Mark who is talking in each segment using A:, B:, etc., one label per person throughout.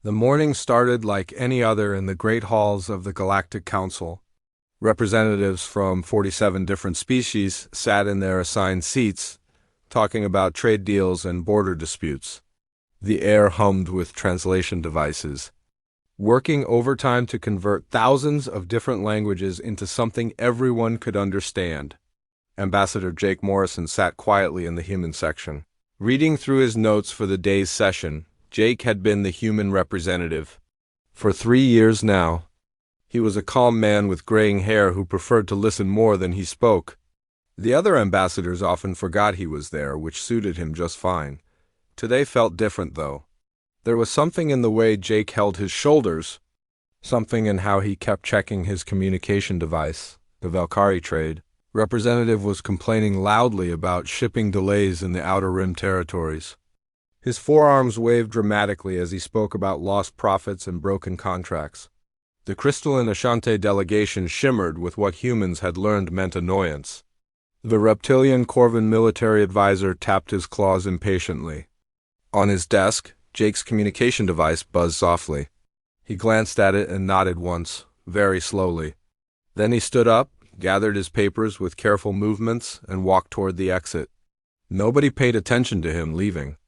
A: The morning started like any other in the great halls of the Galactic Council. Representatives from 47 different species sat in their assigned seats, talking about trade deals and border disputes. The air hummed with translation devices, working overtime to convert thousands of different languages into something everyone could understand. Ambassador Jake Morrison sat quietly in the human section. Reading through his notes for the day's session, Jake had been the human representative for 3 years now. He was a calm man with graying hair who preferred to listen more than he spoke. The other ambassadors often forgot he was there, which suited him just fine. Today felt different, though. There was something in the way Jake held his shoulders, something in how he kept checking his communication device, the Valkyrie trade. Representative was complaining loudly about shipping delays in the Outer Rim territories. His forearms waved dramatically as he spoke about lost profits and broken contracts. The crystalline Ashante delegation shimmered with what humans had learned meant annoyance. The reptilian Corvin military advisor tapped his claws impatiently. On his desk, Jake's communication device buzzed softly. He glanced at it and nodded once, very slowly. Then he stood up, gathered his papers with careful movements, and walked toward the exit. Nobody paid attention to him leaving.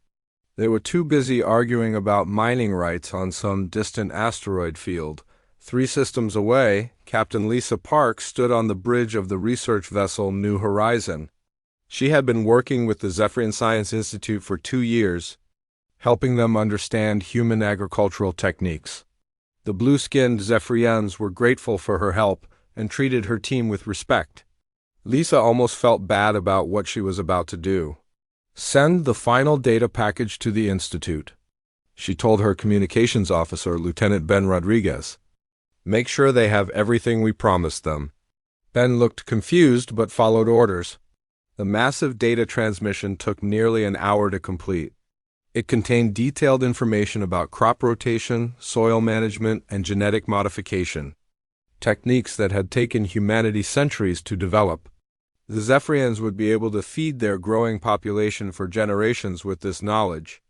A: They were too busy arguing about mining rights on some distant asteroid field. 3 systems away, Captain Lisa Park stood on the bridge of the research vessel New Horizon. She had been working with the Zephyrian Science Institute for 2 years, helping them understand human agricultural techniques. The blue-skinned Zephyrians were grateful for her help and treated her team with respect. Lisa almost felt bad about what she was about to do. Send the final data package to the Institute, she told her communications officer, Lieutenant Ben Rodriguez. Make sure they have everything we promised them. Ben looked confused but followed orders. The massive data transmission took nearly an hour to complete. It contained detailed information about crop rotation, soil management, and genetic modification, techniques that had taken humanity centuries to develop. The Zephyrians would be able to feed their growing population for generations with this knowledge.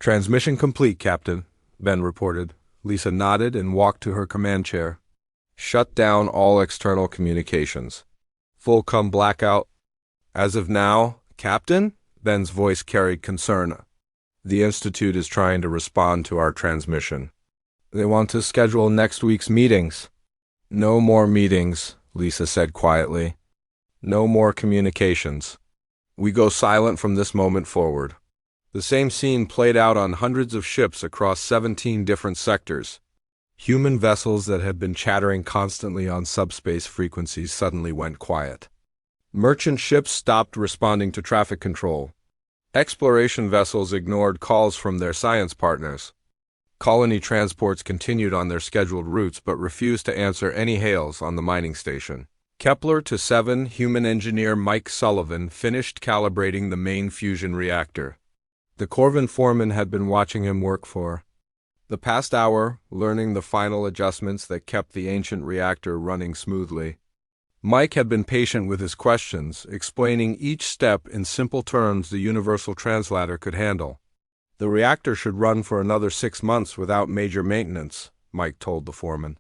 A: Transmission complete, Captain, Ben reported. Lisa nodded and walked to her command chair. Shut down all external communications. Full-com blackout. As of now, Captain? Ben's voice carried concern. The Institute is trying to respond to our transmission. They want to schedule next week's meetings. No more meetings, Lisa said quietly. No more communications. We go silent from this moment forward. The same scene played out on hundreds of ships across 17 different sectors. Human vessels that had been chattering constantly on subspace frequencies suddenly went quiet. Merchant ships stopped responding to traffic control. Exploration vessels ignored calls from their science partners. Colony transports continued on their scheduled routes but refused to answer any hails on the mining station. Kepler to 7 human engineer Mike Sullivan finished calibrating the main fusion reactor. The Corvin foreman had been watching him work for the past hour, learning the final adjustments that kept the ancient reactor running smoothly. Mike had been patient with his questions, explaining each step in simple terms the universal translator could handle. The reactor should run for another 6 months without major maintenance, Mike told the foreman.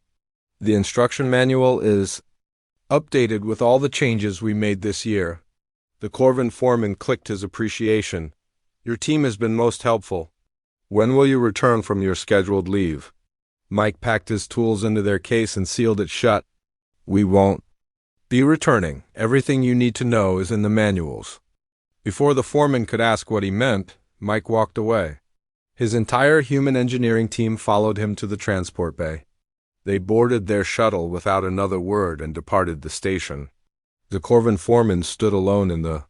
A: The instruction manual is updated with all the changes we made this year. The Corvin foreman clicked his appreciation. Your team has been most helpful. When will you return from your scheduled leave? Mike packed his tools into their case and sealed it shut. We won't be returning. Everything you need to know is in the manuals. Before the foreman could ask what he meant, Mike walked away. His entire human engineering team followed him to the transport bay. They boarded their shuttle without another word and departed the station. The Corvin foreman stood alone in the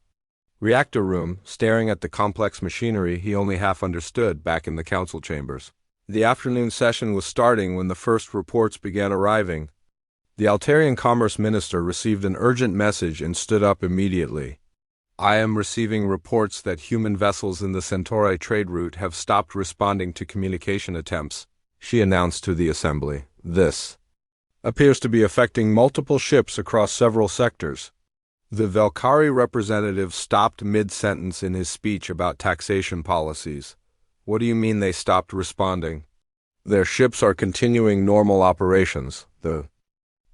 A: reactor room, staring at the complex machinery he only half understood back in the council chambers. The afternoon session was starting when the first reports began arriving. The Altarian Commerce Minister received an urgent message and stood up immediately. I am receiving reports that human vessels in the Centauri trade route have stopped responding to communication attempts, she announced to the assembly. This appears to be affecting multiple ships across several sectors. The Valkyrie representative stopped mid-sentence in his speech about taxation policies. What do you mean they stopped responding? Their ships are continuing normal operations, the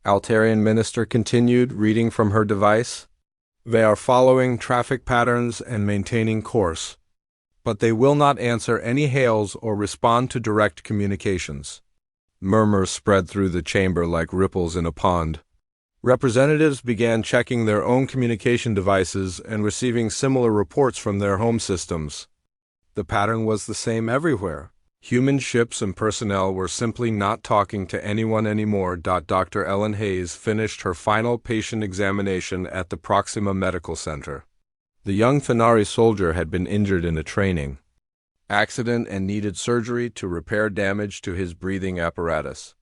A: Altarian minister continued, reading from her device. They are following traffic patterns and maintaining course, but they will not answer any hails or respond to direct communications. Murmurs spread through the chamber like ripples in a pond. Representatives began checking their own communication devices and receiving similar reports from their home systems. The pattern was the same everywhere. Human ships and personnel were simply not talking to anyone anymore. Dr. Ellen Hayes finished her final patient examination at the Proxima Medical Center. The young Thanari soldier had been injured in a training accident and needed surgery to repair damage to his breathing apparatus.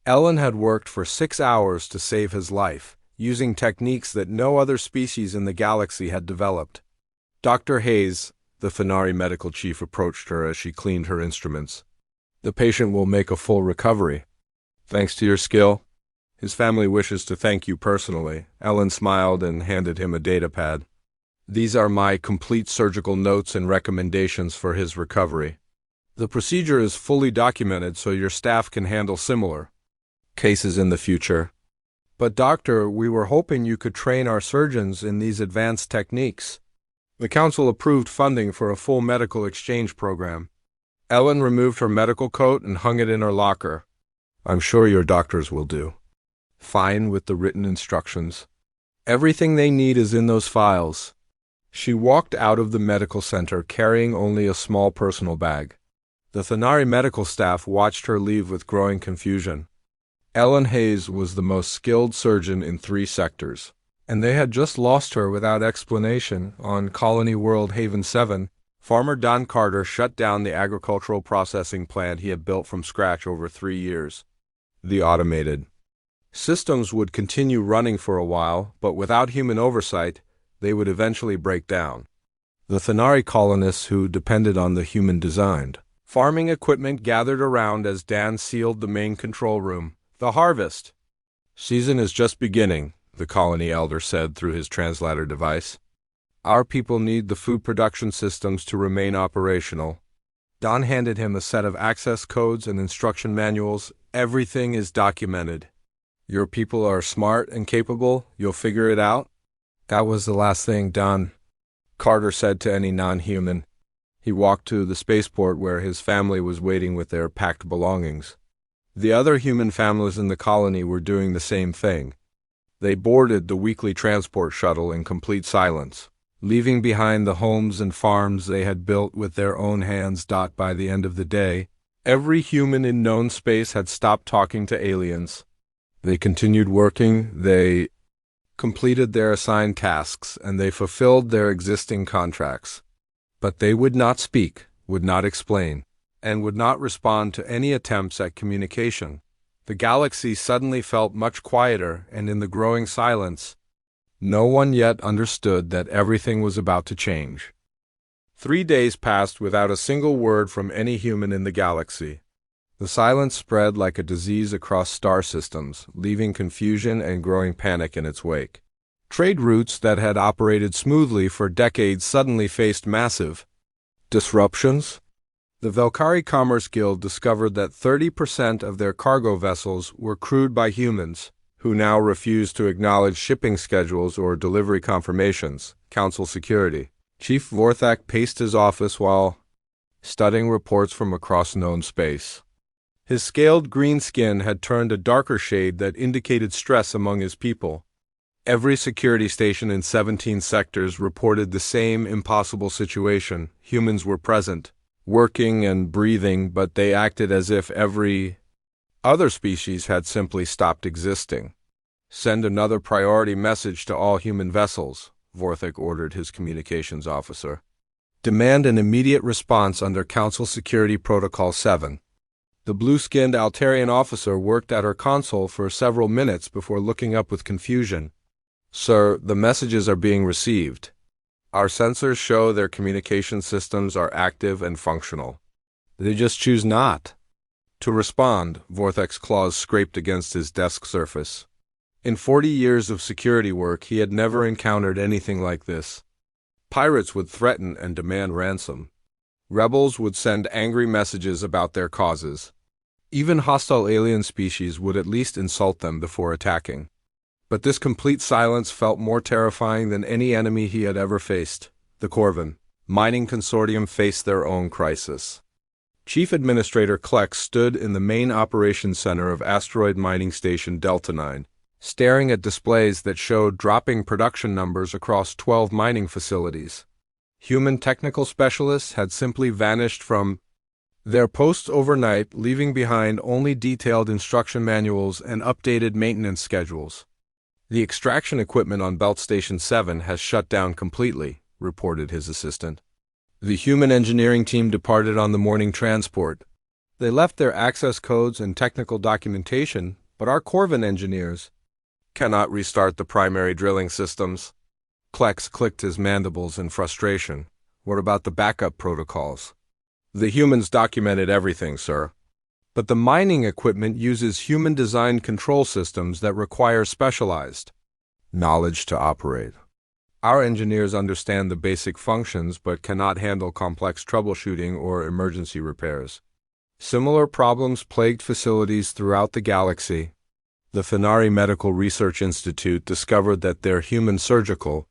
A: Ellen had worked for 6 hours to save his life, using techniques that no other species in the galaxy had developed. Dr. Hayes, the Thanari medical chief, approached her as she cleaned her instruments. The patient will make a full recovery. Thanks to your skill. His family wishes to thank you personally. Ellen smiled and handed him a data pad. These are my complete surgical notes and recommendations for his recovery. The procedure is fully documented so your staff can handle similar cases in the future. But doctor, we were hoping you could train our surgeons in these advanced techniques. The council approved funding for a full medical exchange program. Ellen removed her medical coat and hung it in her locker. I'm sure your doctors will do fine with the written instructions. Everything they need is in those files. She walked out of the medical center carrying only a small personal bag. The Thanari medical staff watched her leave with growing confusion. Ellen Hayes was the most skilled surgeon in 3 sectors, and they had just lost her without explanation. On Colony World Haven 7, Farmer Don Carter shut down the agricultural processing plant he had built from scratch over 3 years. The automated systems would continue running for a while, but without human oversight, they would eventually break down. The Thanari colonists who depended on the human-designed farming equipment gathered around as Dan sealed the main control room. The harvest season is just beginning, the colony elder said through his translator device. Our people need the food production systems to remain operational. Don handed him a set of access codes and instruction manuals. Everything is documented. Your people are smart and capable. You'll figure it out. That was the last thing Don Carter said to any non-human. He walked to the spaceport where his family was waiting with their packed belongings. The other human families in the colony were doing the same thing. They boarded the weekly transport shuttle in complete silence, leaving behind the homes and farms they had built with their own hands. By the end of the day, every human in known space had stopped talking to aliens. They continued working, they completed their assigned tasks, and they fulfilled their existing contracts. But they would not speak, would not explain, and would not respond to any attempts at communication. The galaxy suddenly felt much quieter, and in the growing silence, no one yet understood that everything was about to change. 3 days passed without a single word from any human in the galaxy. The silence spread like a disease across star systems, leaving confusion and growing panic in its wake. Trade routes that had operated smoothly for decades suddenly faced massive disruptions. The Velkari Commerce Guild discovered that 30% of their cargo vessels were crewed by humans, who now refused to acknowledge shipping schedules or delivery confirmations. Council Security Chief Vorthak paced his office while studying reports from across known space. His scaled green skin had turned a darker shade that indicated stress among his people. Every security station in 17 sectors reported the same impossible situation. Humans were present, working and breathing, but they acted as if every other species had simply stopped existing. Send another priority message to all human vessels, Vorthak ordered his communications officer. Demand an immediate response under Council Security Protocol 7. The blue-skinned Altarian officer worked at her console for several minutes before looking up with confusion. Sir, the messages are being received. Our sensors show their communication systems are active and functional. They just choose not to respond. Vorthak's claws scraped against his desk surface. In 40 years of security work, he had never encountered anything like this. Pirates would threaten and demand ransom. Rebels would send angry messages about their causes. Even hostile alien species would at least insult them before attacking. But this complete silence felt more terrifying than any enemy he had ever faced. The Corvin Mining Consortium faced their own crisis. Chief Administrator Kleck stood in the main operations center of Asteroid Mining Station Delta 9, staring at displays that showed dropping production numbers across 12 mining facilities. Human technical specialists had simply vanished from their posts overnight, leaving behind only detailed instruction manuals and updated maintenance schedules. The extraction equipment on Belt Station 7 has shut down completely, reported his assistant. The human engineering team departed on the morning transport. They left their access codes and technical documentation, but our Corvin engineers cannot restart the primary drilling systems. Klex clicked his mandibles in frustration. What about the backup protocols? The humans documented everything, sir. But the mining equipment uses human-designed control systems that require specialized knowledge to operate. Our engineers understand the basic functions but cannot handle complex troubleshooting or emergency repairs. Similar problems plagued facilities throughout the galaxy. The Fenari Medical Research Institute discovered that their human surgical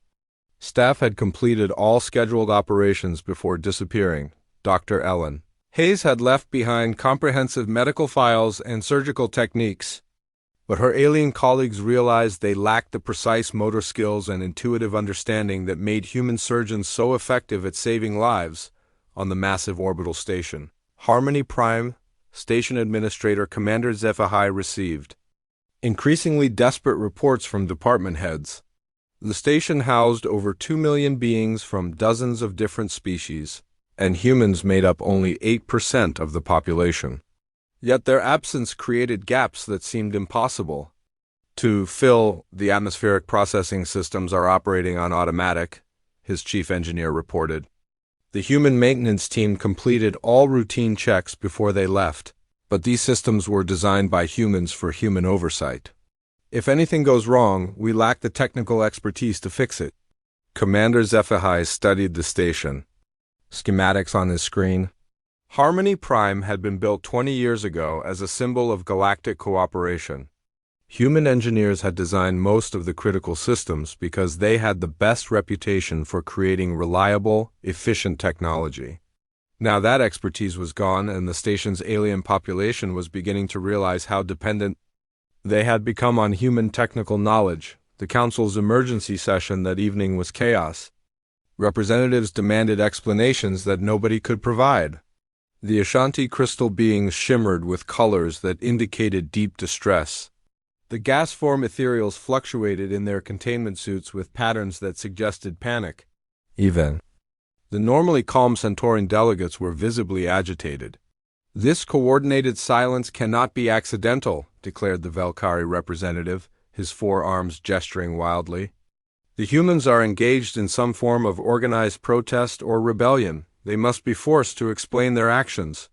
A: staff had completed all scheduled operations before disappearing. Dr. Ellen Hayes had left behind comprehensive medical files and surgical techniques, but her alien colleagues realized they lacked the precise motor skills and intuitive understanding that made human surgeons so effective at saving lives on the massive orbital station. Harmony Prime, Station Administrator Commander Zephahai received increasingly desperate reports from department heads. The station housed over 2 million beings from dozens of different species, and humans made up only 8% of the population. Yet their absence created gaps that seemed impossible to fill. The atmospheric processing systems are operating on automatic, his chief engineer reported. The human maintenance team completed all routine checks before they left, but these systems were designed by humans for human oversight. If anything goes wrong, we lack the technical expertise to fix it. Commander Zephahai studied the station. Schematics on his screen. Harmony Prime had been built 20 years ago as a symbol of galactic cooperation. Human engineers had designed most of the critical systems because they had the best reputation for creating reliable, efficient technology. Now that expertise was gone, and the station's alien population was beginning to realize how dependent they had become on human technical knowledge. The Council's emergency session that evening was chaos. Representatives demanded explanations that nobody could provide. The Ashanti crystal beings shimmered with colors that indicated deep distress. The gas-form ethereals fluctuated in their containment suits with patterns that suggested panic. Even the normally calm Centaurian delegates were visibly agitated. This coordinated silence cannot be accidental, declared the Velkari representative, his forearms gesturing wildly. The humans are engaged in some form of organized protest or rebellion. They must be forced to explain their actions.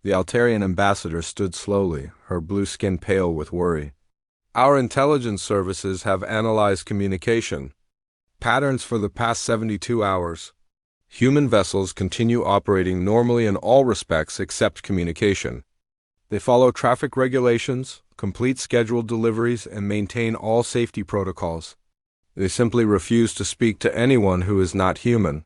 A: The Altarian ambassador stood slowly, her blue skin pale with worry. Our intelligence services have analyzed communication patterns for the past 72 hours. Human vessels continue operating normally in all respects except communication. They follow traffic regulations, complete scheduled deliveries, and maintain all safety protocols. They simply refuse to speak to anyone who is not human.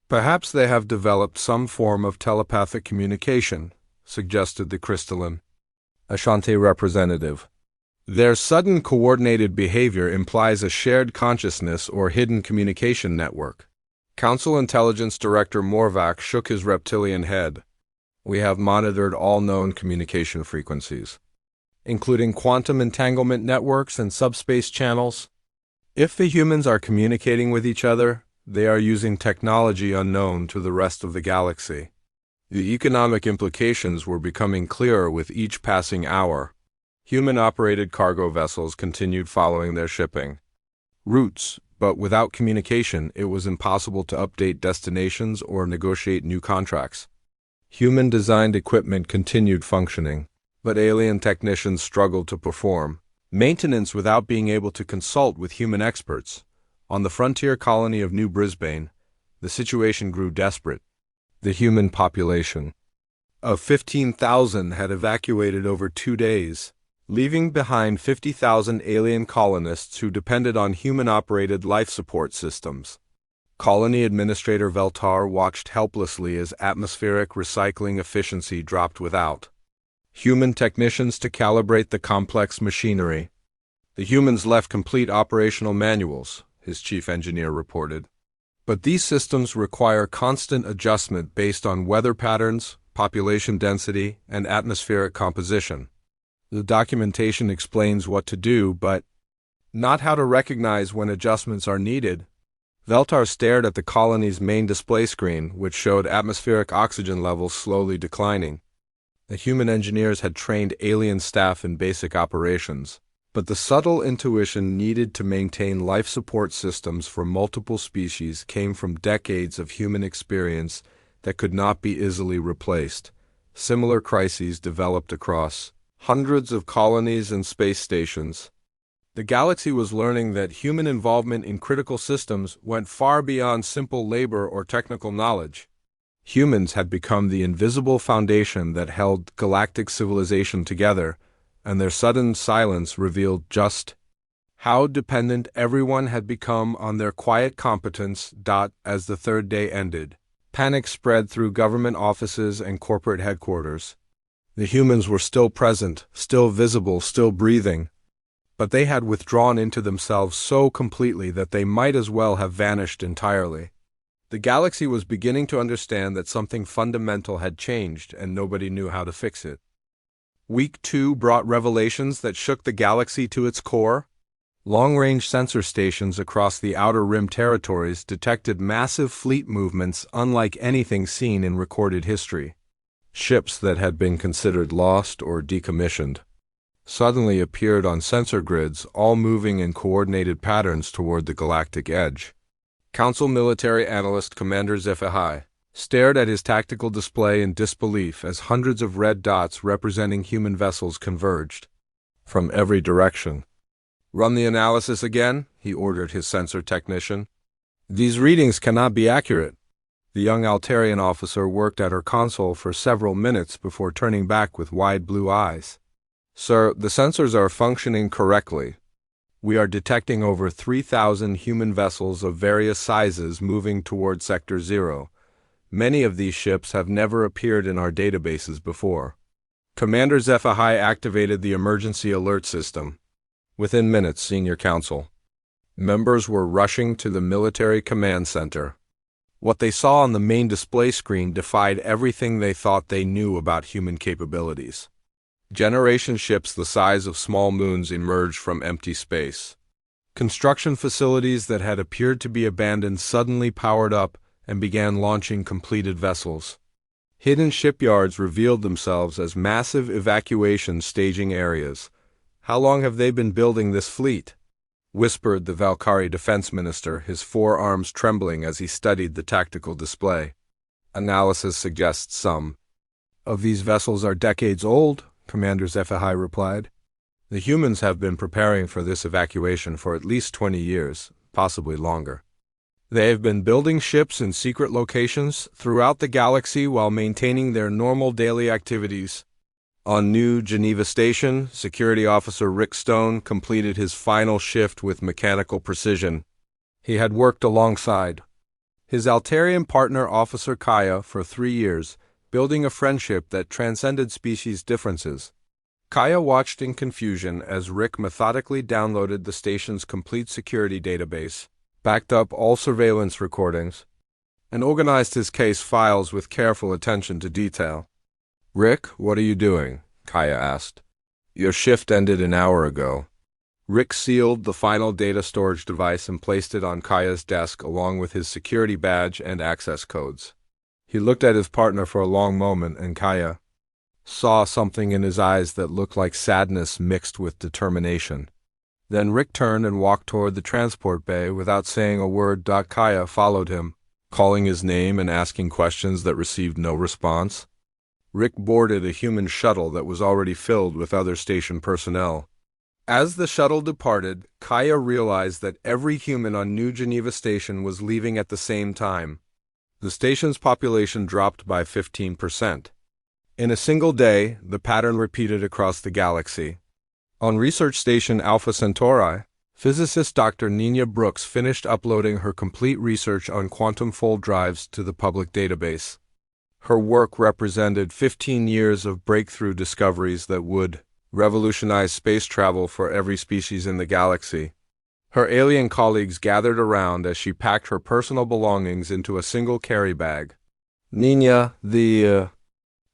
A: Perhaps they have developed some form of telepathic communication, suggested the crystalline Ashanti representative. Their sudden coordinated behavior implies a shared consciousness or hidden communication network. Council Intelligence Director Morvac shook his reptilian head. We have monitored all known communication frequencies, including quantum entanglement networks and subspace channels. If the humans are communicating with each other, they are using technology unknown to the rest of the galaxy. The economic implications were becoming clearer with each passing hour. Human-operated cargo vessels continued following their shipping routes, but without communication, it was impossible to update destinations or negotiate new contracts. Human-designed equipment continued functioning, but alien technicians struggled to perform maintenance without being able to consult with human experts. On the frontier colony of New Brisbane, the situation grew desperate. The human population of 15,000 had evacuated over 2 days, leaving behind 50,000 alien colonists who depended on human-operated life support systems. Colony Administrator Veltar watched helplessly as atmospheric recycling efficiency dropped without human technicians to calibrate the complex machinery. The humans left complete operational manuals, his chief engineer reported. But these systems require constant adjustment based on weather patterns, population density, and atmospheric composition. The documentation explains what to do, but not how to recognize when adjustments are needed. Veltar stared at the colony's main display screen, which showed atmospheric oxygen levels slowly declining. The human engineers had trained alien staff in basic operations, but the subtle intuition needed to maintain life support systems for multiple species came from decades of human experience that could not be easily replaced. Similar crises developed across hundreds of colonies and space stations. The galaxy was learning that human involvement in critical systems went far beyond simple labor or technical knowledge. Humans had become the invisible foundation that held galactic civilization together, and their sudden silence revealed just how dependent everyone had become on their quiet competence. As the third day ended, panic spread through government offices and corporate headquarters. The humans were still present, still visible, still breathing, but they had withdrawn into themselves so completely that they might as well have vanished entirely. The galaxy was beginning to understand that something fundamental had changed, and nobody knew how to fix it. Week 2 brought revelations that shook the galaxy to its core. Long-range sensor stations across the Outer Rim territories detected massive fleet movements unlike anything seen in recorded history. Ships that had been considered lost or decommissioned suddenly appeared on sensor grids, all moving in coordinated patterns toward the galactic edge. Council military analyst Commander Zephyhi stared at his tactical display in disbelief as hundreds of red dots representing human vessels converged from every direction. "Run the analysis again," he ordered his sensor technician. "These readings cannot be accurate." The young Altarian officer worked at her console for several minutes before turning back with wide blue eyes. "Sir, the sensors are functioning correctly. We are detecting over 3,000 human vessels of various sizes moving toward Sector 0. Many of these ships have never appeared in our databases before." Commander Zephyhi activated the emergency alert system. Within minutes, Senior Council members were rushing to the military command center. What they saw on the main display screen defied everything they thought they knew about human capabilities. Generation ships the size of small moons emerged from empty space. Construction facilities that had appeared to be abandoned suddenly powered up and began launching completed vessels. Hidden shipyards revealed themselves as massive evacuation staging areas. "How long have they been building this fleet?" whispered the Valkyrie defense minister, his forearms trembling as he studied the tactical display. "Analysis suggests some of these vessels are decades old," Commander Zephyhi replied. "The humans have been preparing for this evacuation for at least 20 years, possibly longer. They have been building ships in secret locations throughout the galaxy while maintaining their normal daily activities." On New Geneva Station, Security Officer Rick Stone completed his final shift with mechanical precision. He had worked alongside his Altarian partner Officer Kaya for 3 years, building a friendship that transcended species differences. Kaya watched in confusion as Rick methodically downloaded the station's complete security database, backed up all surveillance recordings, and organized his case files with careful attention to detail. "Rick, what are you doing?" Kaya asked. "Your shift ended an hour ago." Rick sealed the final data storage device and placed it on Kaya's desk along with his security badge and access codes. He looked at his partner for a long moment, and Kaya saw something in his eyes that looked like sadness mixed with determination. Then Rick turned and walked toward the transport bay without saying a word. Kaya followed him, calling his name and asking questions that received no response. Rick boarded a human shuttle that was already filled with other station personnel. As the shuttle departed, Kaya realized that every human on New Geneva Station was leaving at the same time. The station's population dropped by 15%. In a single day, the pattern repeated across the galaxy. On Research Station Alpha Centauri, physicist Dr. Nina Brooks finished uploading her complete research on quantum fold drives to the public database. Her work represented 15 years of breakthrough discoveries that would revolutionize space travel for every species in the galaxy. Her alien colleagues gathered around as she packed her personal belongings into a single carry bag. Nina, the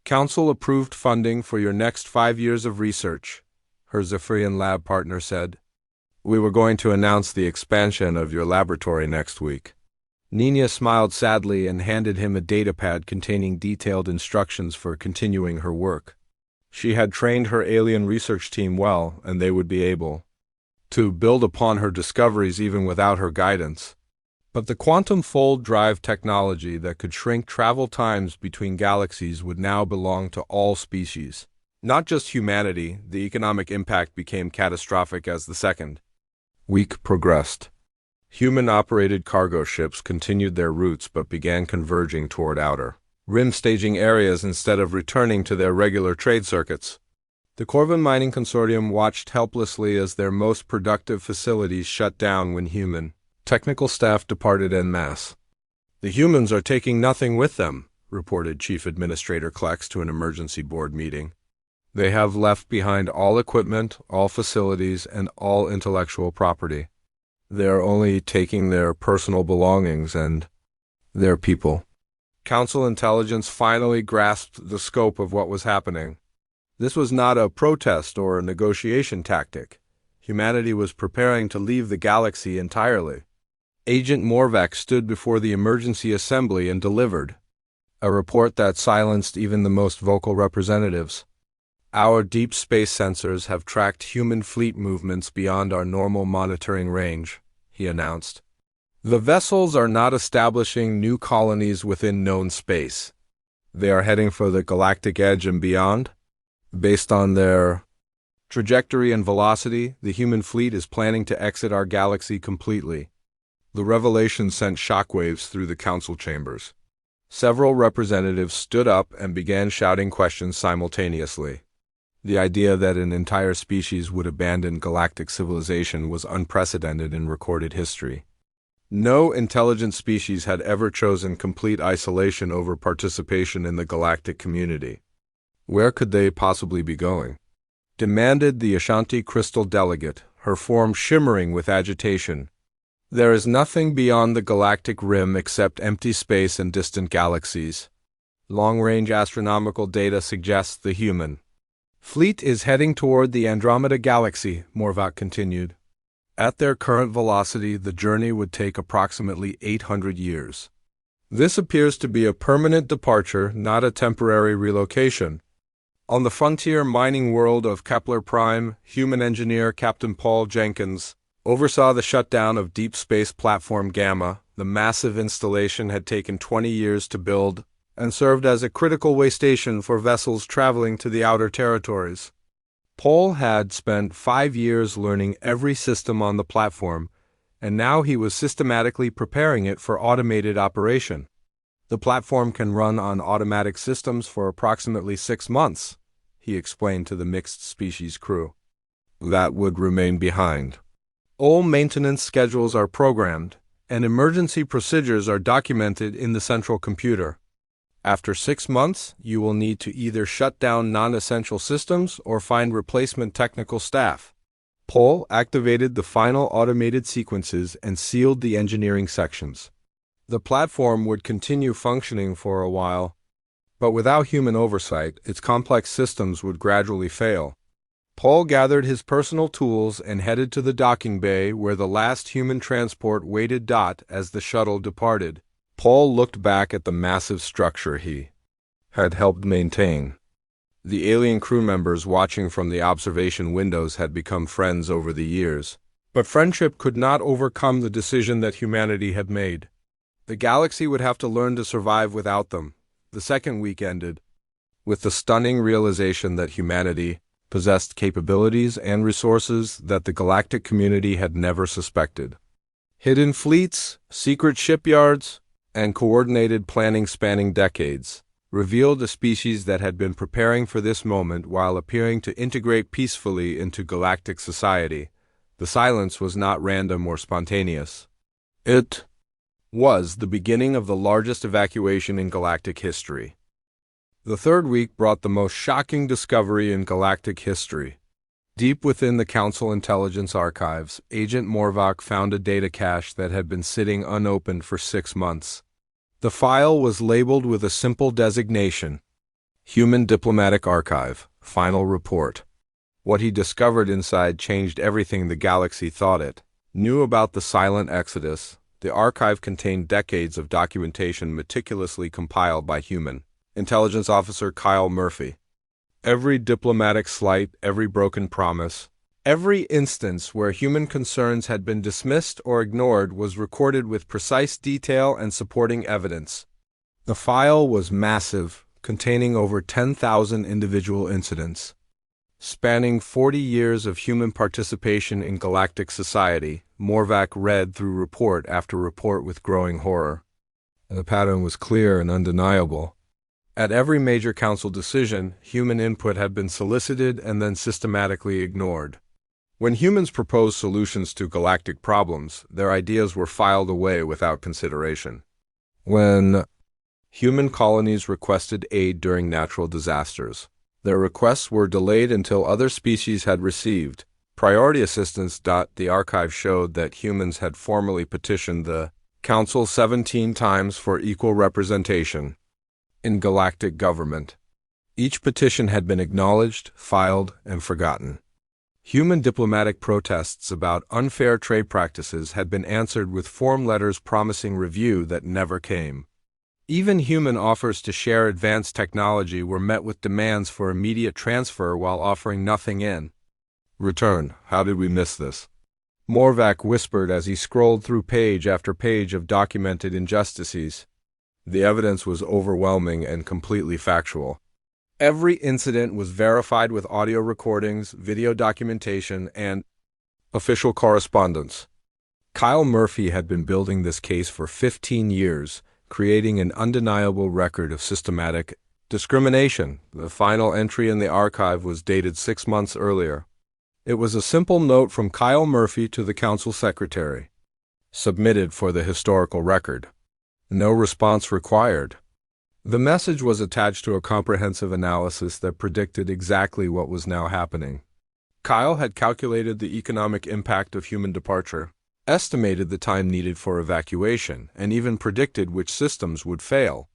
A: Council approved funding for your next 5 years of research, her Zephyrian lab partner said. We were going to announce the expansion of your laboratory next week. Nina smiled sadly and handed him a datapad containing detailed instructions for continuing her work. She had trained her alien research team well, and they would be able to build upon her discoveries even without her guidance. But the quantum fold drive technology that could shrink travel times between galaxies would now belong to all species. Not just humanity, the economic impact became catastrophic as the second week progressed. Human-operated cargo ships continued their routes but began converging toward outer rim staging areas instead of returning to their regular trade circuits. The Corvin Mining Consortium watched helplessly as their most productive facilities shut down when human technical staff departed en masse. The humans are taking nothing with them, reported Chief Administrator Klex to an emergency board meeting. They have left behind all equipment, all facilities, and all intellectual property. They are only taking their personal belongings and their people. Council intelligence finally grasped the scope of what was happening. This was not a protest or a negotiation tactic. Humanity was preparing to leave the galaxy entirely. Agent Morvac stood before the emergency assembly and delivered a report that silenced even the most vocal representatives. Our deep space sensors have tracked human fleet movements beyond our normal monitoring range, he announced. The vessels are not establishing new colonies within known space. They are heading for the galactic edge and beyond. Based on their trajectory and velocity, the human fleet is planning to exit our galaxy completely. The revelation sent shockwaves through the council chambers. Several representatives stood up and began shouting questions simultaneously. The idea that an entire species would abandon galactic civilization was unprecedented in recorded history. No intelligent species had ever chosen complete isolation over participation in the galactic community. Where could they possibly be going? Demanded the Ashanti Crystal delegate, her form shimmering with agitation. There is nothing beyond the galactic rim except empty space and distant galaxies. Long-range astronomical data suggests the human fleet is heading toward the Andromeda Galaxy, Morvac continued. At their current velocity, the journey would take approximately 800 years. This appears to be a permanent departure, not a temporary relocation. On the frontier mining world of Kepler Prime, human engineer Captain Paul Jenkins oversaw the shutdown of Deep Space Platform Gamma. The massive installation had taken 20 years to build and served as a critical way station for vessels traveling to the outer territories. Paul had spent 5 years learning every system on the platform, and now he was systematically preparing it for automated operation. The platform can run on automatic systems for approximately 6 months, he explained to the mixed species crew. That would remain behind. All maintenance schedules are programmed, and emergency procedures are documented in the central computer. After 6 months, you will need to either shut down non-essential systems or find replacement technical staff. Paul activated the final automated sequences and sealed the engineering sections. The platform would continue functioning for a while, but without human oversight, its complex systems would gradually fail. Paul gathered his personal tools and headed to the docking bay where the last human transport waited as the shuttle departed. Paul looked back at the massive structure he had helped maintain. The alien crew members watching from the observation windows had become friends over the years, but friendship could not overcome the decision that humanity had made. The galaxy would have to learn to survive without them. The second week ended with the stunning realization that humanity possessed capabilities and resources that the galactic community had never suspected. Hidden fleets, secret shipyards, and coordinated planning spanning decades. revealed a species that had been preparing for this moment while appearing to integrate peacefully into galactic society. The silence was not random or spontaneous. It was the beginning of the largest evacuation in galactic history. The third week brought the most shocking discovery in galactic history. Deep within the Council intelligence archives, Agent Morvac found a data cache that had been sitting unopened for 6 months. The file was labeled with a simple designation: Human Diplomatic Archive, Final Report. What he discovered inside changed everything the galaxy thought it knew about the silent exodus. The archive contained decades of documentation meticulously compiled by human intelligence officer Kyle Murphy. Every diplomatic slight, every broken promise, every instance where human concerns had been dismissed or ignored was recorded with precise detail and supporting evidence. The file was massive, containing over 10,000 individual incidents. Spanning 40 years of human participation in galactic society, Morvac read through report after report with growing horror. The pattern was clear and undeniable. At every major council decision, human input had been solicited and then systematically ignored. When humans proposed solutions to galactic problems, their ideas were filed away without consideration. When human colonies requested aid during natural disasters, their requests were delayed until other species had received priority assistance. The archive showed that humans had formally petitioned the Council 17 times for equal representation in galactic government. Each petition had been acknowledged, filed, and forgotten. Human diplomatic protests about unfair trade practices had been answered with form letters promising review that never came. Even human offers to share advanced technology were met with demands for immediate transfer while offering nothing in return. How did we miss this? Morvac whispered as he scrolled through page after page of documented injustices. The evidence was overwhelming and completely factual. Every incident was verified with audio recordings, video documentation, and official correspondence. Kyle Murphy had been building this case for 15 years, creating an undeniable record of systematic discrimination. The final entry in the archive was dated 6 months earlier. It was a simple note from Kyle Murphy to the Council Secretary. Submitted for the historical record. No response required. The message was attached to a comprehensive analysis that predicted exactly what was now happening. Kyle had calculated the economic impact of human departure, estimated the time needed for evacuation, and even predicted which systems would fail.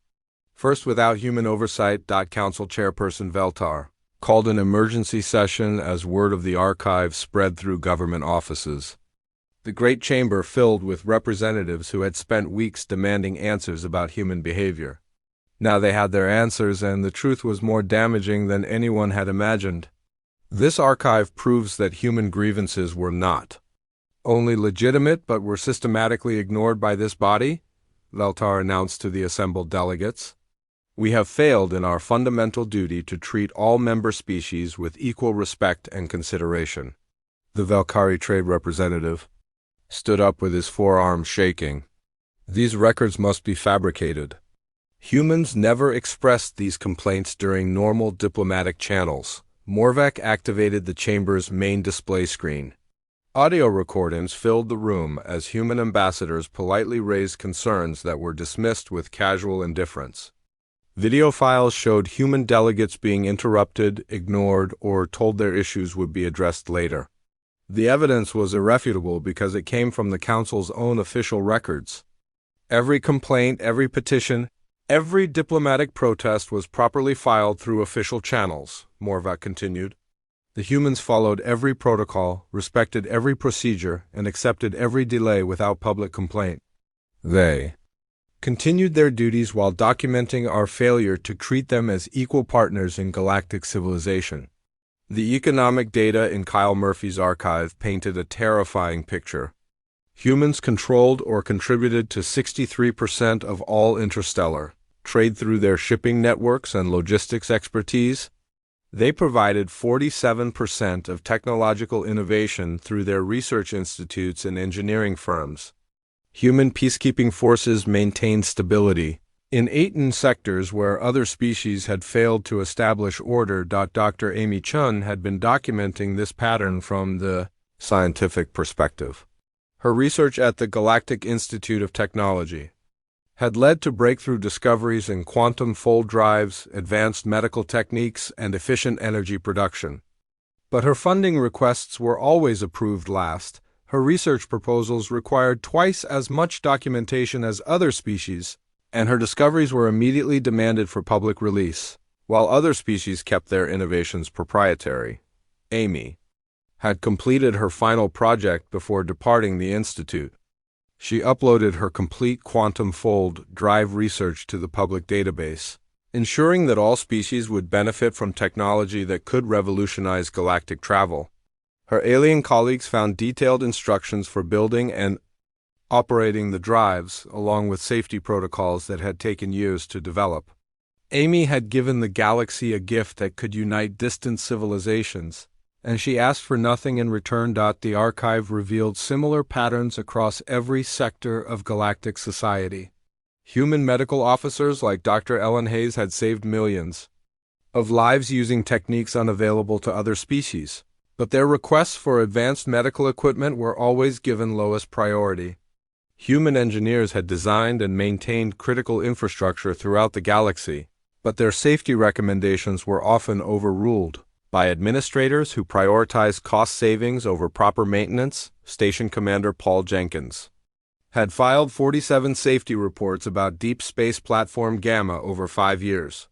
A: First, without human oversight, Council Chairperson Veltar called an emergency session as word of the archive spread through government offices. The great chamber filled with representatives who had spent weeks demanding answers about human behavior. Now they had their answers, and the truth was more damaging than anyone had imagined. This archive proves that human grievances were not only legitimate but were systematically ignored by this body, Veltar announced to the assembled delegates. We have failed in our fundamental duty to treat all member species with equal respect and consideration. The Valkyrie trade representative stood up with his forearms shaking. These records must be fabricated. Humans never expressed these complaints during normal diplomatic channels. Morvac activated the chamber's main display screen. Audio recordings filled the room as human ambassadors politely raised concerns that were dismissed with casual indifference. Video files showed human delegates being interrupted, ignored, or told their issues would be addressed later. The evidence was irrefutable because it came from the Council's own official records. Every complaint, every petition, every diplomatic protest was properly filed through official channels, Morvac continued. The humans followed every protocol, respected every procedure, and accepted every delay without public complaint. They continued their duties while documenting our failure to treat them as equal partners in galactic civilization. The economic data in Kyle Murphy's archive painted a terrifying picture. Humans controlled or contributed to 63% of all interstellar trade through their shipping networks and logistics expertise. They provided 47% of technological innovation through their research institutes and engineering firms. Human peacekeeping forces maintained stability, In 8 sectors where other species had failed to establish order, Dr. Amy Chun had been documenting this pattern from the scientific perspective. Her research at the Galactic Institute of Technology had led to breakthrough discoveries in quantum fold drives, advanced medical techniques, and efficient energy production. But her funding requests were always approved last. Her research proposals required twice as much documentation as other species, and her discoveries were immediately demanded for public release, while other species kept their innovations proprietary. Amy had completed her final project before departing the institute. She uploaded her complete quantum fold drive research to the public database, ensuring that all species would benefit from technology that could revolutionize galactic travel. Her alien colleagues found detailed instructions for building and operating the drives, along with safety protocols that had taken years to develop. Amy had given the galaxy a gift that could unite distant civilizations, and she asked for nothing in return. The archive revealed similar patterns across every sector of galactic society. Human medical officers like Dr. Ellen Hayes had saved millions of lives using techniques unavailable to other species, but their requests for advanced medical equipment were always given lowest priority. Human engineers had designed and maintained critical infrastructure throughout the galaxy, but their safety recommendations were often overruled by administrators who prioritized cost savings over proper maintenance. Station Commander Paul Jenkins had filed 47 safety reports about Deep Space Platform Gamma over 5 years.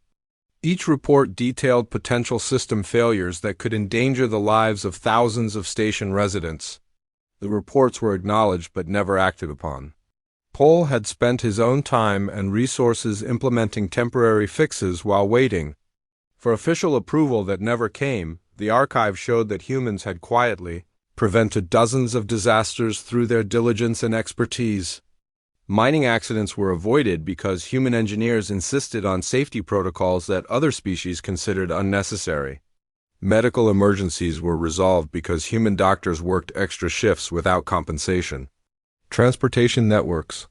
A: Each report detailed potential system failures that could endanger the lives of thousands of station residents. The reports were acknowledged but never acted upon. Paul had spent his own time and resources implementing temporary fixes while waiting for official approval that never came. The archive showed that humans had quietly prevented dozens of disasters through their diligence and expertise. Mining accidents were avoided because human engineers insisted on safety protocols that other species considered unnecessary. Medical emergencies were resolved because human doctors worked extra shifts without compensation. Transportation networks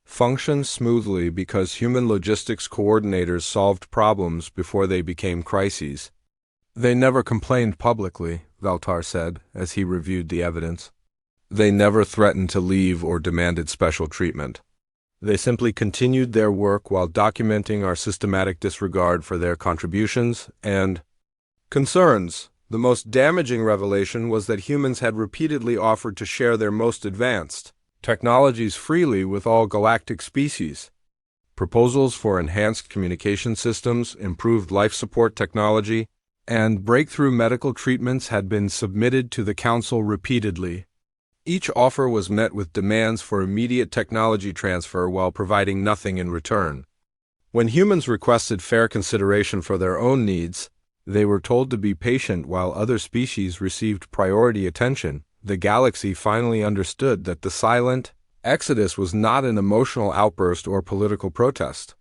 A: functioned smoothly because human logistics coordinators solved problems before they became crises. They never complained publicly, Valtar said, as he reviewed the evidence. They never threatened to leave or demanded special treatment. They simply continued their work while documenting our systematic disregard for their contributions and concerns. The most damaging revelation was that humans had repeatedly offered to share their most advanced technologies freely with all galactic species. Proposals for enhanced communication systems, improved life support technology, and breakthrough medical treatments had been submitted to the Council repeatedly. Each offer was met with demands for immediate technology transfer while providing nothing in return. When humans requested fair consideration for their own needs, they were told to be patient while other species received priority attention. The galaxy finally understood that the silent exodus was not an emotional outburst or political protest.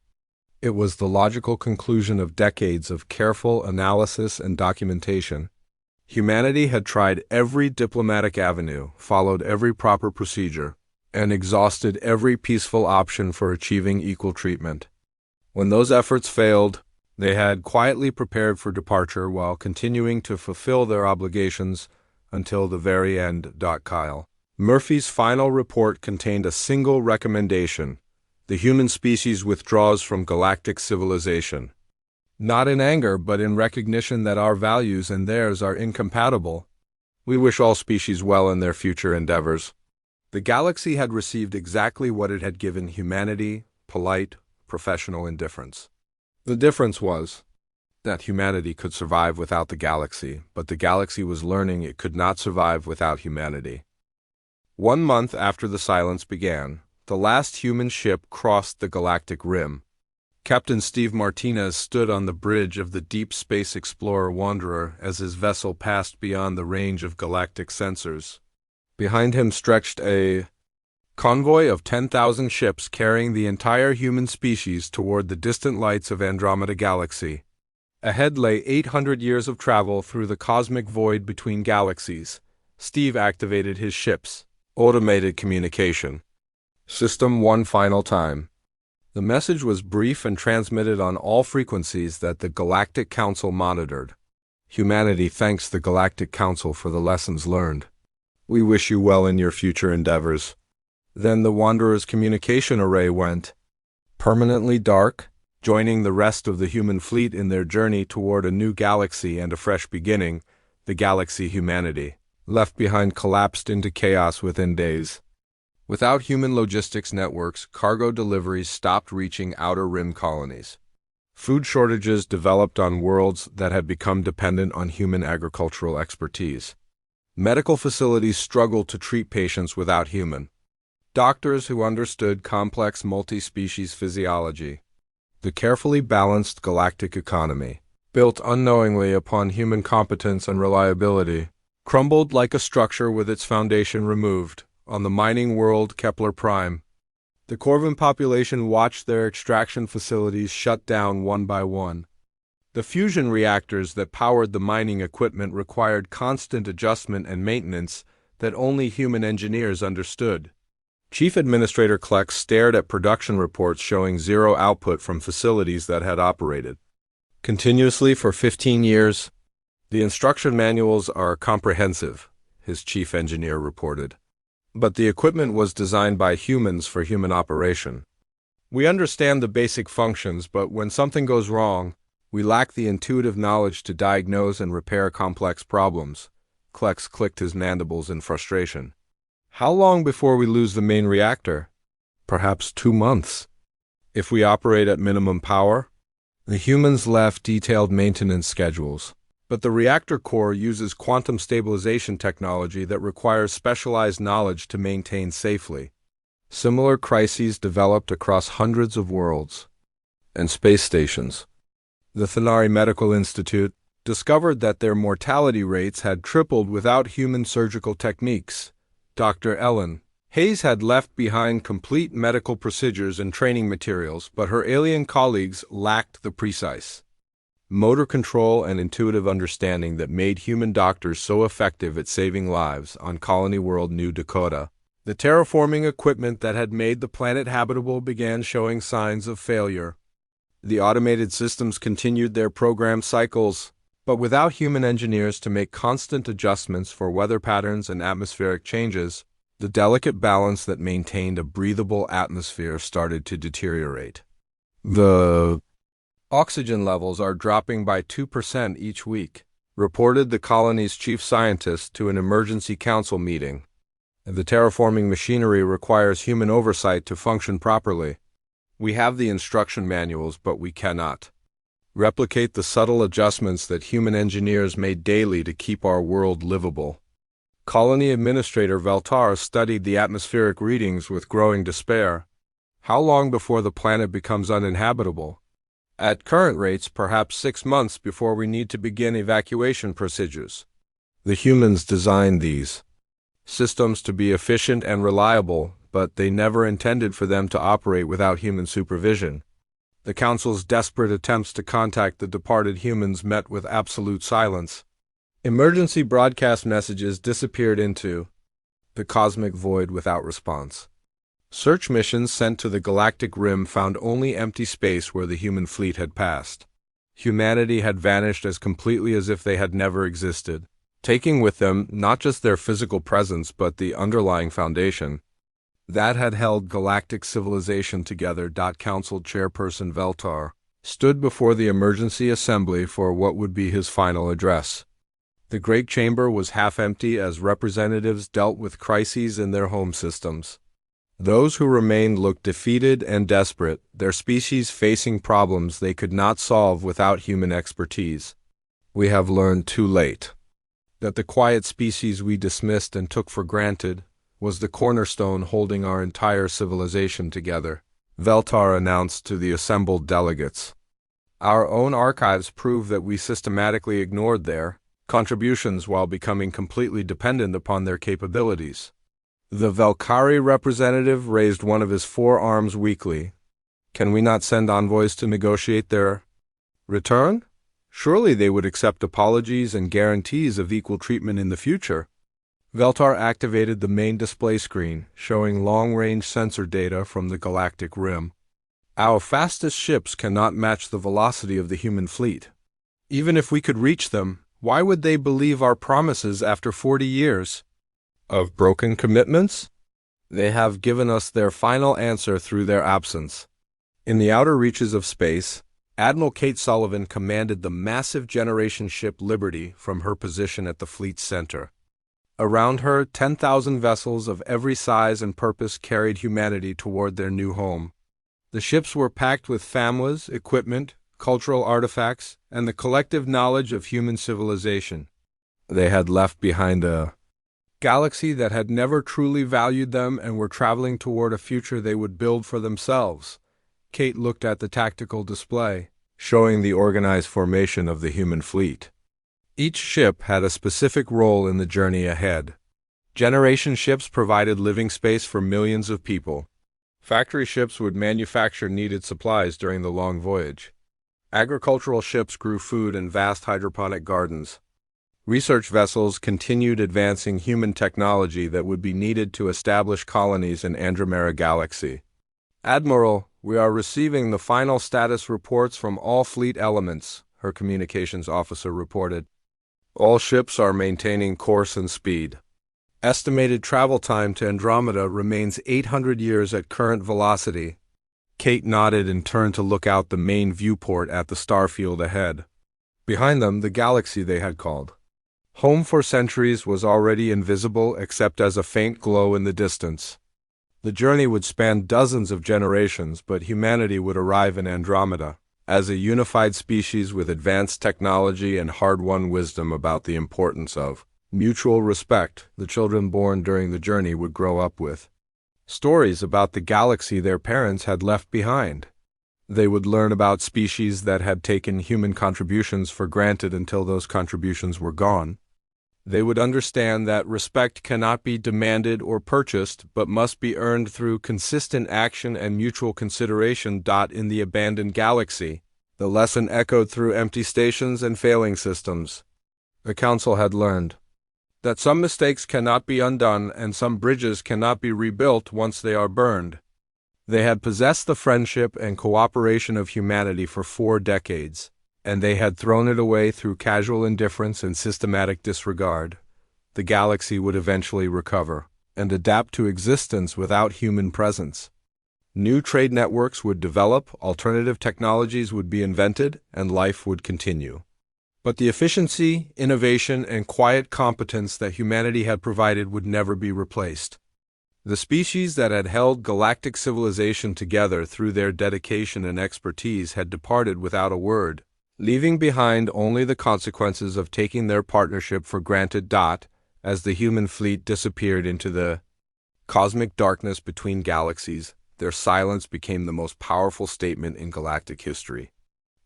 A: It was the logical conclusion of decades of careful analysis and documentation. Humanity had tried every diplomatic avenue, followed every proper procedure, and exhausted every peaceful option for achieving equal treatment. When those efforts failed, they had quietly prepared for departure while continuing to fulfill their obligations until the very end. Kyle Murphy's final report contained a single recommendation: the human species withdraws from galactic civilization. Not in anger, but in recognition that our values and theirs are incompatible. We wish all species well in their future endeavors. The galaxy had received exactly what it had given humanity: polite, professional indifference. The difference was that humanity could survive without the galaxy, but the galaxy was learning it could not survive without humanity. 1 month after the silence began, the last human ship crossed the galactic rim. Captain Steve Martinez stood on the bridge of the Deep Space Explorer Wanderer as his vessel passed beyond the range of galactic sensors. Behind him stretched a convoy of 10,000 ships carrying the entire human species toward the distant lights of Andromeda Galaxy. Ahead lay 800 years of travel through the cosmic void between galaxies. Steve activated his ship's automated communication system one final time. The message was brief and transmitted on all frequencies that the Galactic Council monitored. Humanity thanks the Galactic Council for the lessons learned. We wish you well in your future endeavors. Then the Wanderer's communication array went permanently dark, joining the rest of the human fleet in their journey toward a new galaxy and a fresh beginning, the galaxy humanity. Left behind collapsed into chaos within days. Without human logistics networks, cargo deliveries stopped reaching outer rim colonies. Food shortages developed on worlds that had become dependent on human agricultural expertise. Medical facilities struggled to treat patients without human doctors who understood complex multi-species physiology. The carefully balanced galactic economy, built unknowingly upon human competence and reliability, crumbled like a structure with its foundation removed. On the mining world Kepler Prime, the Corvin population watched their extraction facilities shut down one by one. The fusion reactors that powered the mining equipment required constant adjustment and maintenance that only human engineers understood. Chief Administrator Klex stared at production reports showing zero output from facilities that had operated continuously for 15 years. The instruction manuals are comprehensive, his chief engineer reported. But the equipment was designed by humans for human operation. We understand the basic functions, but when something goes wrong, we lack the intuitive knowledge to diagnose and repair complex problems. Klex clicked his mandibles in frustration. How long before we lose the main reactor? Perhaps 2 months. If we operate at minimum power? The humans left detailed maintenance schedules. But the reactor core uses quantum stabilization technology that requires specialized knowledge to maintain safely. Similar crises developed across hundreds of worlds and space stations. The Thanari Medical Institute discovered that their mortality rates had tripled without human surgical techniques. Dr. Ellen Hayes had left behind complete medical procedures and training materials, but her alien colleagues lacked the precise motor control and intuitive understanding that made human doctors so effective at saving lives on Colony World New Dakota. The terraforming equipment that had made the planet habitable began showing signs of failure. The automated systems continued their programmed cycles, but without human engineers to make constant adjustments for weather patterns and atmospheric changes, the delicate balance that maintained a breathable atmosphere started to deteriorate. The oxygen levels are dropping by 2% each week, reported the colony's chief scientist to an emergency council meeting. The terraforming machinery requires human oversight to function properly. We have the instruction manuals, but we cannot replicate the subtle adjustments that human engineers made daily to keep our world livable. Colony Administrator Veltar studied the atmospheric readings with growing despair. How long before the planet becomes uninhabitable? At current rates, perhaps 6 months before we need to begin evacuation procedures. The humans designed these systems to be efficient and reliable, but they never intended for them to operate without human supervision. The Council's desperate attempts to contact the departed humans met with absolute silence. Emergency broadcast messages disappeared into the cosmic void without response. Search missions sent to the galactic rim found only empty space where the human fleet had passed. Humanity had vanished as completely as if they had never existed, taking with them not just their physical presence but the underlying foundation that had held galactic civilization together. Council Chairperson Veltar stood before the emergency assembly for what would be his final address. The great chamber was half empty as representatives dealt with crises in their home systems. Those who remained looked defeated and desperate, their species facing problems they could not solve without human expertise. We have learned too late that the quiet species we dismissed and took for granted was the cornerstone holding our entire civilization together, Veltar announced to the assembled delegates. Our own archives prove that we systematically ignored their contributions while becoming completely dependent upon their capabilities. The Valkyrie representative raised one of his forearms weakly. Can we not send envoys to negotiate their return? Surely they would accept apologies and guarantees of equal treatment in the future. Veltar activated the main display screen, showing long-range sensor data from the galactic rim. Our fastest ships cannot match the velocity of the human fleet. Even if we could reach them, why would they believe our promises after 40 years of broken commitments? They have given us their final answer through their absence. In the outer reaches of space, Admiral Kate Sullivan commanded the massive generation ship Liberty from her position at the fleet's center. Around her, 10,000 vessels of every size and purpose carried humanity toward their new home. The ships were packed with families, equipment, cultural artifacts, and the collective knowledge of human civilization. They had left behind a galaxy that had never truly valued them and were traveling toward a future they would build for themselves. Kate looked at the tactical display, showing the organized formation of the human fleet. Each ship had a specific role in the journey ahead. Generation ships provided living space for millions of people. Factory ships would manufacture needed supplies during the long voyage. Agricultural ships grew food in vast hydroponic gardens. Research vessels continued advancing human technology that would be needed to establish colonies in Andromeda Galaxy. "Admiral, we are receiving the final status reports from all fleet elements," her communications officer reported. "All ships are maintaining course and speed. Estimated travel time to Andromeda remains 800 years at current velocity." Kate nodded and turned to look out the main viewport at the starfield ahead. Behind them, the galaxy they had called home for centuries was already invisible except as a faint glow in the distance. The journey would span dozens of generations, but humanity would arrive in Andromeda as a unified species with advanced technology and hard-won wisdom about the importance of mutual respect the children born during the journey would grow up with. Stories about the galaxy their parents had left behind. They would learn about species that had taken human contributions for granted until those contributions were gone. They would understand that respect cannot be demanded or purchased, but must be earned through consistent action and mutual consideration. In the abandoned galaxy, the lesson echoed through empty stations and failing systems. The Council had learned that some mistakes cannot be undone and some bridges cannot be rebuilt once they are burned. They had possessed the friendship and cooperation of humanity for 4 decades, and they had thrown it away through casual indifference and systematic disregard. The galaxy would eventually recover and adapt to existence without human presence. New trade networks would develop, alternative technologies would be invented, and life would continue. But the efficiency, innovation, and quiet competence that humanity had provided would never be replaced. The species that had held galactic civilization together through their dedication and expertise had departed without a word, leaving behind only the consequences of taking their partnership for granted. As the human fleet disappeared into the cosmic darkness between galaxies, their silence became the most powerful statement in galactic history.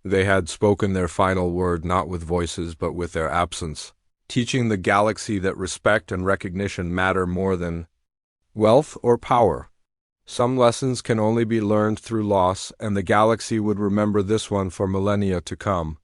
A: They had spoken their final word not with voices but with their absence, teaching the galaxy that respect and recognition matter more than wealth or power. Some lessons can only be learned through loss, and the galaxy would remember this one for millennia to come.